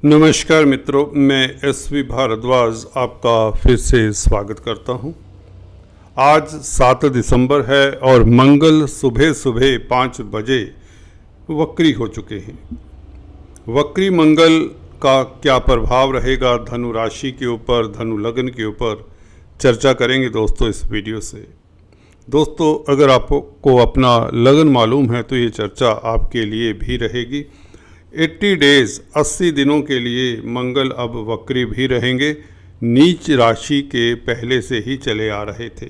नमस्कार मित्रों, मैं एसवी भारद्वाज आपका फिर से स्वागत करता हूं। आज 7 दिसंबर है और मंगल सुबह सुबह 5 बजे वक्री हो चुके हैं। वक्री मंगल का क्या प्रभाव रहेगा धनु राशि के ऊपर, धनु लग्न के ऊपर, चर्चा करेंगे दोस्तों इस वीडियो से। दोस्तों, अगर आपको अपना लगन मालूम है तो ये चर्चा आपके लिए भी रहेगी। 80 डेज 80 दिनों के लिए मंगल अब वक्री भी रहेंगे। नीच राशि के पहले से ही चले आ रहे थे,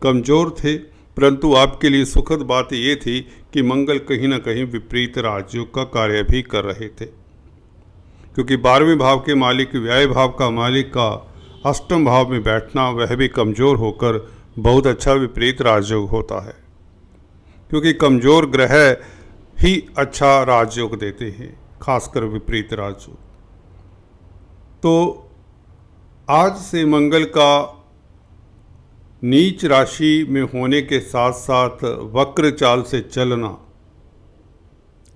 कमज़ोर थे, परंतु आपके लिए सुखद बात ये थी कि मंगल कहीं ना कहीं विपरीत राजयोग का कार्य भी कर रहे थे, क्योंकि 12वें भाव के मालिक, व्यय भाव का मालिक का अष्टम भाव में बैठना, वह भी कमज़ोर होकर बहुत अच्छा विपरीत राजयोग होता है, क्योंकि कमज़ोर ग्रह ही अच्छा राजयोग देते हैं, खासकर विपरीत राजयोग। तो आज से मंगल का नीच राशि में होने के साथ साथ वक्र चाल से चलना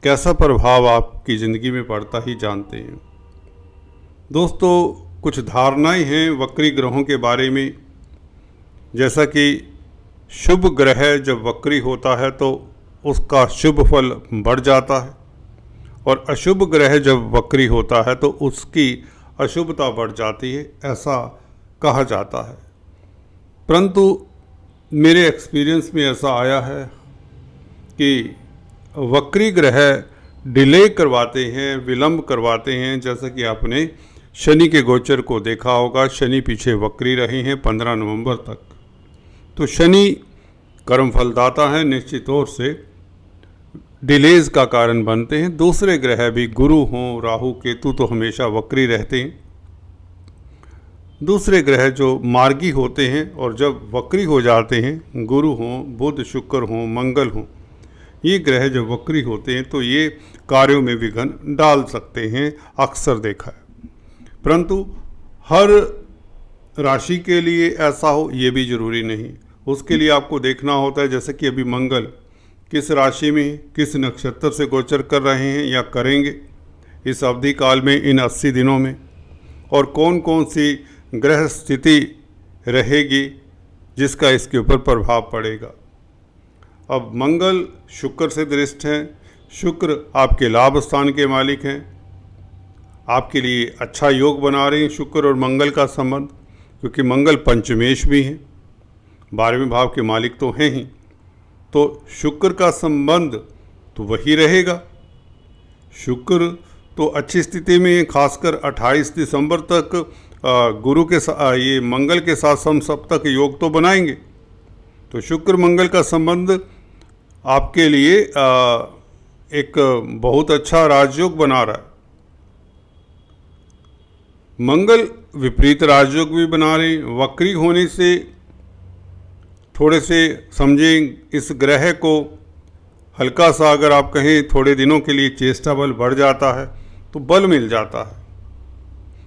कैसा प्रभाव आपकी ज़िंदगी में पड़ता ही जानते हैं। दोस्तों, कुछ धारणाएं हैं वक्री ग्रहों के बारे में, जैसा कि शुभ ग्रह जब वक्री होता है तो उसका शुभ फल बढ़ जाता है, और अशुभ ग्रह जब वक्री होता है तो उसकी अशुभता बढ़ जाती है, ऐसा कहा जाता है। परंतु मेरे एक्सपीरियंस में ऐसा आया है कि वक्री ग्रह डिले करवाते हैं, विलंब करवाते हैं। जैसा कि आपने शनि के गोचर को देखा होगा, शनि पीछे वक्री रहे हैं 15 नवंबर तक। तो शनि कर्म फलदाता है, निश्चित तौर से डिलेज का कारण बनते हैं। दूसरे ग्रह भी, गुरु हों, राहु केतु, तो हमेशा वक्री रहते हैं। दूसरे ग्रह जो मार्गी होते हैं और जब वक्री हो जाते हैं, गुरु हों, बुध, शुक्र हों, मंगल हों, ये ग्रह जब वक्री होते हैं तो ये कार्यों में विघ्न डाल सकते हैं, अक्सर देखा है। परंतु हर राशि के लिए ऐसा हो ये भी जरूरी नहीं। उसके लिए आपको देखना होता है, जैसे कि अभी मंगल किस राशि में, किस नक्षत्र से गोचर कर रहे हैं या करेंगे इस अवधि काल में, इन 80 दिनों में, और कौन कौन सी ग्रह स्थिति रहेगी जिसका इसके ऊपर प्रभाव पड़ेगा। अब मंगल शुक्र से दृष्ट हैं। शुक्र आपके लाभ स्थान के मालिक हैं, आपके लिए अच्छा योग बना रहे हैं शुक्र और मंगल का संबंध, क्योंकि मंगल पंचमेश भी हैं, 12वें भाव के मालिक तो हैं ही। तो शुक्र का संबंध तो वही रहेगा। शुक्र तो अच्छी स्थिति में, खासकर 28 दिसंबर तक गुरु के ये मंगल के साथ समसप्तक योग तो बनाएंगे। तो शुक्र मंगल का संबंध आपके लिए एक बहुत अच्छा राजयोग बना रहा है। मंगल विपरीत राजयोग भी बना रहे हैं। वक्री होने से थोड़े से समझें, इस ग्रह को हल्का सा, अगर आप कहें थोड़े दिनों के लिए चेष्टा बल बढ़ जाता है तो बल मिल जाता है।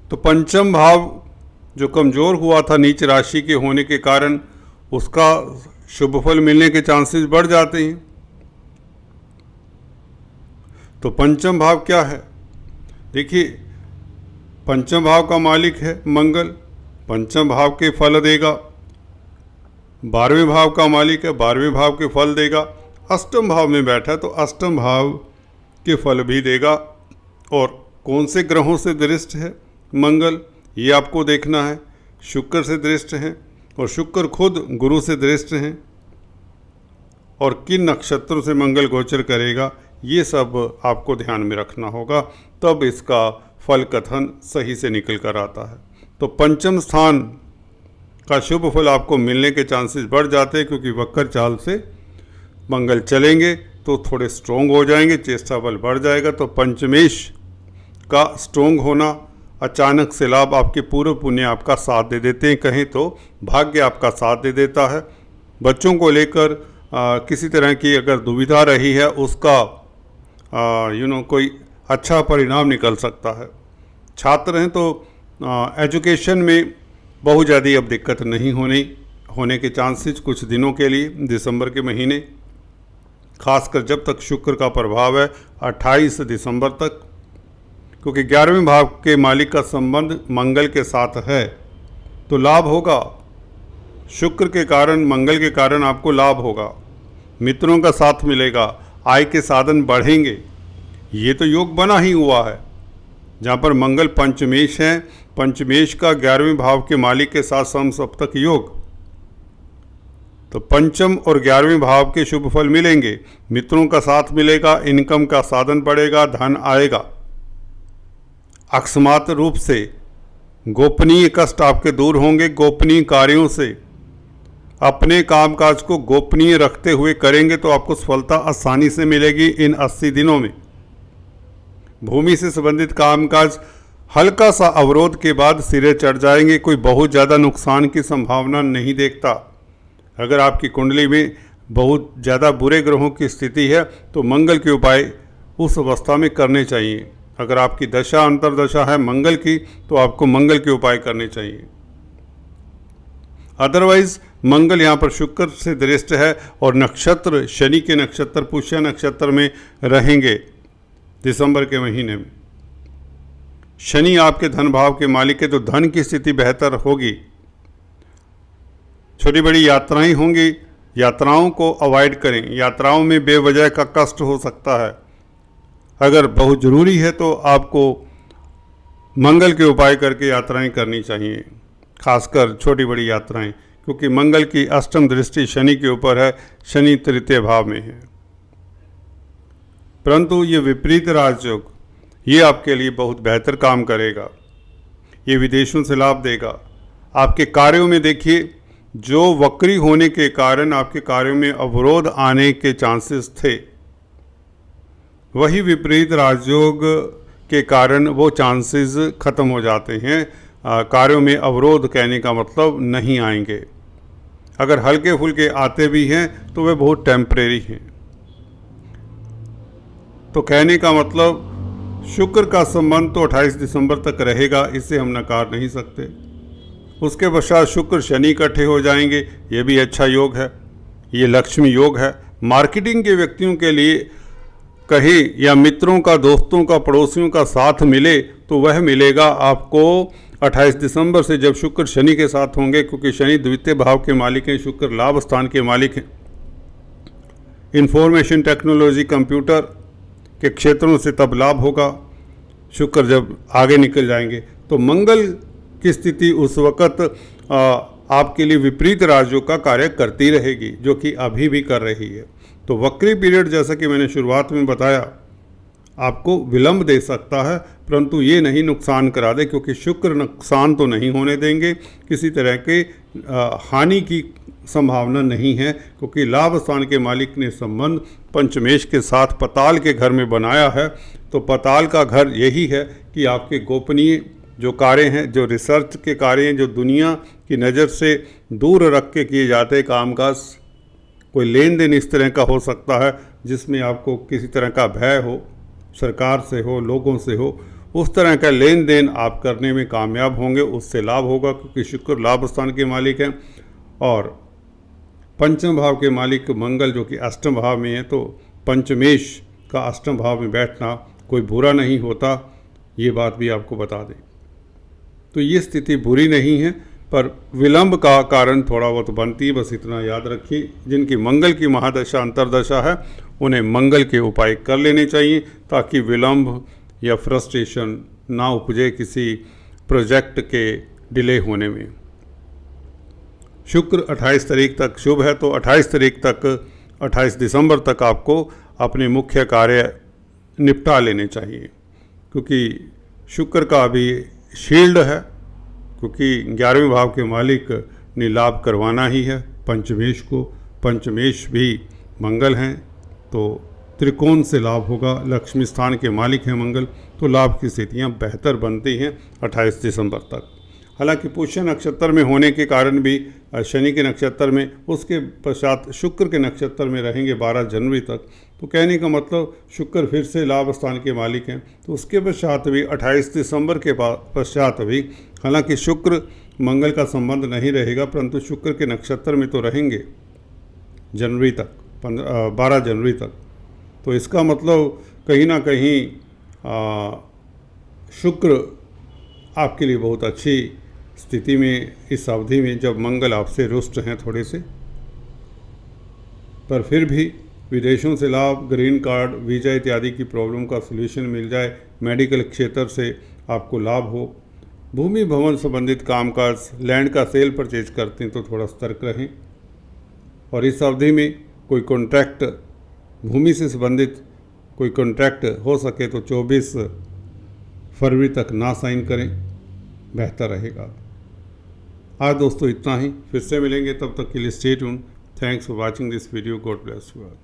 तो पंचम भाव जो कमज़ोर हुआ था नीच राशि के होने के कारण, उसका शुभ फल मिलने के चांसेस बढ़ जाते हैं। तो पंचम भाव क्या है? देखिए, पंचम भाव का मालिक है मंगल, पंचम भाव के फल देगा। 12वें भाव का मालिक है, 12वें भाव के फल देगा। अष्टम भाव में बैठा है तो अष्टम भाव के फल भी देगा। और कौन से ग्रहों से दृष्ट है मंगल, ये आपको देखना है। शुक्र से दृष्ट हैं, और शुक्र खुद गुरु से दृष्ट हैं। और किन नक्षत्रों से मंगल गोचर करेगा, ये सब आपको ध्यान में रखना होगा, तब इसका फल कथन सही से निकल कर आता है। तो पंचम स्थान का शुभ फल आपको मिलने के चांसेस बढ़ जाते हैं, क्योंकि वक्र चाल से मंगल चलेंगे तो थोड़े स्ट्रोंग हो जाएंगे, चेष्टा बल बढ़ जाएगा। तो पंचमेश का स्ट्रोंग होना, अचानक से लाभ, आपके पूर्व पुण्य आपका साथ दे देते हैं, कहें तो भाग्य आपका साथ दे देता है। बच्चों को लेकर किसी तरह की अगर दुविधा रही है, उसका कोई अच्छा परिणाम निकल सकता है। छात्र हैं तो एजुकेशन में बहुत ज़्यादा अब दिक्कत नहीं होने के चांसेस कुछ दिनों के लिए, दिसंबर के महीने, खासकर जब तक शुक्र का प्रभाव है 28 दिसंबर तक, क्योंकि 11वें भाव के मालिक का संबंध मंगल के साथ है, तो लाभ होगा। शुक्र के कारण, मंगल के कारण आपको लाभ होगा, मित्रों का साथ मिलेगा, आय के साधन बढ़ेंगे। ये तो योग बना ही हुआ है। जहाँ पर मंगल पंचमेश है, पंचमेश का 11वें भाव के मालिक के साथ समसप्तक योग, तो पंचम और 11वें भाव के शुभ फल मिलेंगे, मित्रों का साथ मिलेगा, इनकम का साधन बढ़ेगा, धन आएगा। अकस्मात रूप से गोपनीय कष्ट आपके दूर होंगे। गोपनीय कार्यों से अपने कामकाज को गोपनीय रखते हुए करेंगे तो आपको सफलता आसानी से मिलेगी इन 80 दिनों में। भूमि से संबंधित कामकाज हल्का सा अवरोध के बाद सिरे चढ़ जाएंगे। कोई बहुत ज़्यादा नुकसान की संभावना नहीं देखता। अगर आपकी कुंडली में बहुत ज़्यादा बुरे ग्रहों की स्थिति है तो मंगल के उपाय उस अवस्था में करने चाहिए। अगर आपकी दशा अंतर्दशा है मंगल की तो आपको मंगल के उपाय करने चाहिए। अदरवाइज मंगल यहाँ पर शुक्र से दृष्ट है और नक्षत्र शनि के नक्षत्र पुष्य नक्षत्र में रहेंगे दिसंबर के महीने में। शनि आपके धन भाव के मालिक है तो धन की स्थिति बेहतर होगी। छोटी बड़ी यात्राएं होंगी, यात्राओं को अवॉइड करें। यात्राओं में बेवजह का कष्ट हो सकता है। अगर बहुत ज़रूरी है तो आपको मंगल के उपाय करके यात्राएं करनी चाहिए, खासकर छोटी बड़ी यात्राएं, क्योंकि मंगल की अष्टम दृष्टि शनि के ऊपर है। शनि तृतीय भाव में है। परंतु ये विपरीत राजयोग ये आपके लिए बहुत बेहतर काम करेगा। ये विदेशों से लाभ देगा। आपके कार्यों में देखिए, जो वक्री होने के कारण आपके कार्यों में अवरोध आने के चांसेस थे, वही विपरीत राजयोग के कारण वो चांसेस खत्म हो जाते हैं। कार्यों में अवरोध कहने का मतलब नहीं आएंगे। अगर हल्के फुल्के आते भी हैं तो वे बहुत टेम्परेरी हैं। तो कहने का मतलब शुक्र का संबंध तो 28 दिसंबर तक रहेगा, इसे हम नकार नहीं सकते। उसके पश्चात शुक्र शनि इकट्ठे हो जाएंगे, ये भी अच्छा योग है। ये लक्ष्मी योग है। मार्केटिंग के व्यक्तियों के लिए कहीं या मित्रों का, दोस्तों का, पड़ोसियों का साथ मिले तो वह मिलेगा आपको 28 दिसंबर से, जब शुक्र शनि के साथ होंगे, क्योंकि शनि द्वितीय भाव के मालिक हैं, शुक्र लाभ स्थान के मालिक हैं। इंफॉर्मेशन टेक्नोलॉजी, कंप्यूटर के क्षेत्रों से तब लाभ होगा शुक्र जब आगे निकल जाएंगे। तो मंगल की स्थिति उस वक़्त आपके लिए विपरीत राजयोग का कार्य करती रहेगी, जो कि अभी भी कर रही है। तो वक्री पीरियड, जैसा कि मैंने शुरुआत में बताया, आपको विलंब दे सकता है, परंतु ये नहीं नुकसान करा दे, क्योंकि शुक्र नुकसान तो नहीं होने देंगे। किसी तरह के हानि की संभावना नहीं है, क्योंकि लाभ स्थान के मालिक ने संबंध पंचमेश के साथ पताल के घर में बनाया है। तो पताल का घर यही है कि आपके गोपनीय जो कार्य हैं, जो रिसर्च के कार्य हैं, जो दुनिया की नज़र से दूर रख के किए जाते हैं कामकाज, कोई लेन देन इस तरह का हो सकता है जिसमें आपको किसी तरह का भय हो, सरकार से हो, लोगों से हो, उस तरह का लेन देन आप करने में कामयाब होंगे, उससे लाभ होगा, क्योंकि शुक्र लाभ स्थान के मालिक हैं। और पंचम भाव के मालिक मंगल जो कि अष्टम भाव में है, तो पंचमेश का अष्टम भाव में बैठना कोई बुरा नहीं होता, ये बात भी आपको बता दें। तो ये स्थिति बुरी नहीं है, पर विलंब का कारण थोड़ा बहुत बनती है, बस इतना याद रखिए। जिनकी मंगल की महादशा अंतर्दशा है उन्हें मंगल के उपाय कर लेने चाहिए, ताकि विलंब या फ्रस्ट्रेशन ना उपजे किसी प्रोजेक्ट के डिले होने में। शुक्र 28 तारीख तक शुभ है, तो 28 तारीख तक, 28 दिसंबर तक आपको अपने मुख्य कार्य निपटा लेने चाहिए, क्योंकि शुक्र का अभी शील्ड है, क्योंकि 11वें भाव के मालिक ने लाभ करवाना ही है पंचमेश को। पंचमेश भी मंगल हैं, तो त्रिकोण से लाभ होगा। लक्ष्मी स्थान के मालिक हैं मंगल, तो लाभ की स्थितियाँ बेहतर बनती हैं 28 दिसंबर तक। हालांकि पुष्य नक्षत्र में होने के कारण भी शनि के नक्षत्र में, उसके पश्चात शुक्र के नक्षत्र में रहेंगे 12 जनवरी तक। तो कहने का मतलब शुक्र फिर से लाभ स्थान के मालिक हैं, तो उसके पश्चात भी 28 दिसंबर के पश्चात भी, हालांकि शुक्र मंगल का संबंध नहीं रहेगा, परंतु शुक्र के नक्षत्र में तो रहेंगे जनवरी तक, 12 जनवरी तक। तो इसका मतलब कहीं ना कहीं शुक्र आपके लिए बहुत अच्छी स्थिति में इस अवधि में, जब मंगल आपसे रुष्ट हैं थोड़े से, पर फिर भी विदेशों से लाभ, ग्रीन कार्ड, वीज़ा इत्यादि की प्रॉब्लम का सलूशन मिल जाए, मेडिकल क्षेत्र से आपको लाभ हो, भूमि भवन संबंधित कामकाज, लैंड का सेल परचेज करते हैं तो थोड़ा सतर्क रहें। और इस अवधि में कोई कॉन्ट्रैक्ट, भूमि से संबंधित कोई कॉन्ट्रैक्ट हो सके तो 24 फरवरी तक ना साइन करें, बेहतर रहेगा। आज दोस्तों इतना ही, फिर से मिलेंगे, तब तक के लिए stay tuned. Thanks for watching this video. God bless you all.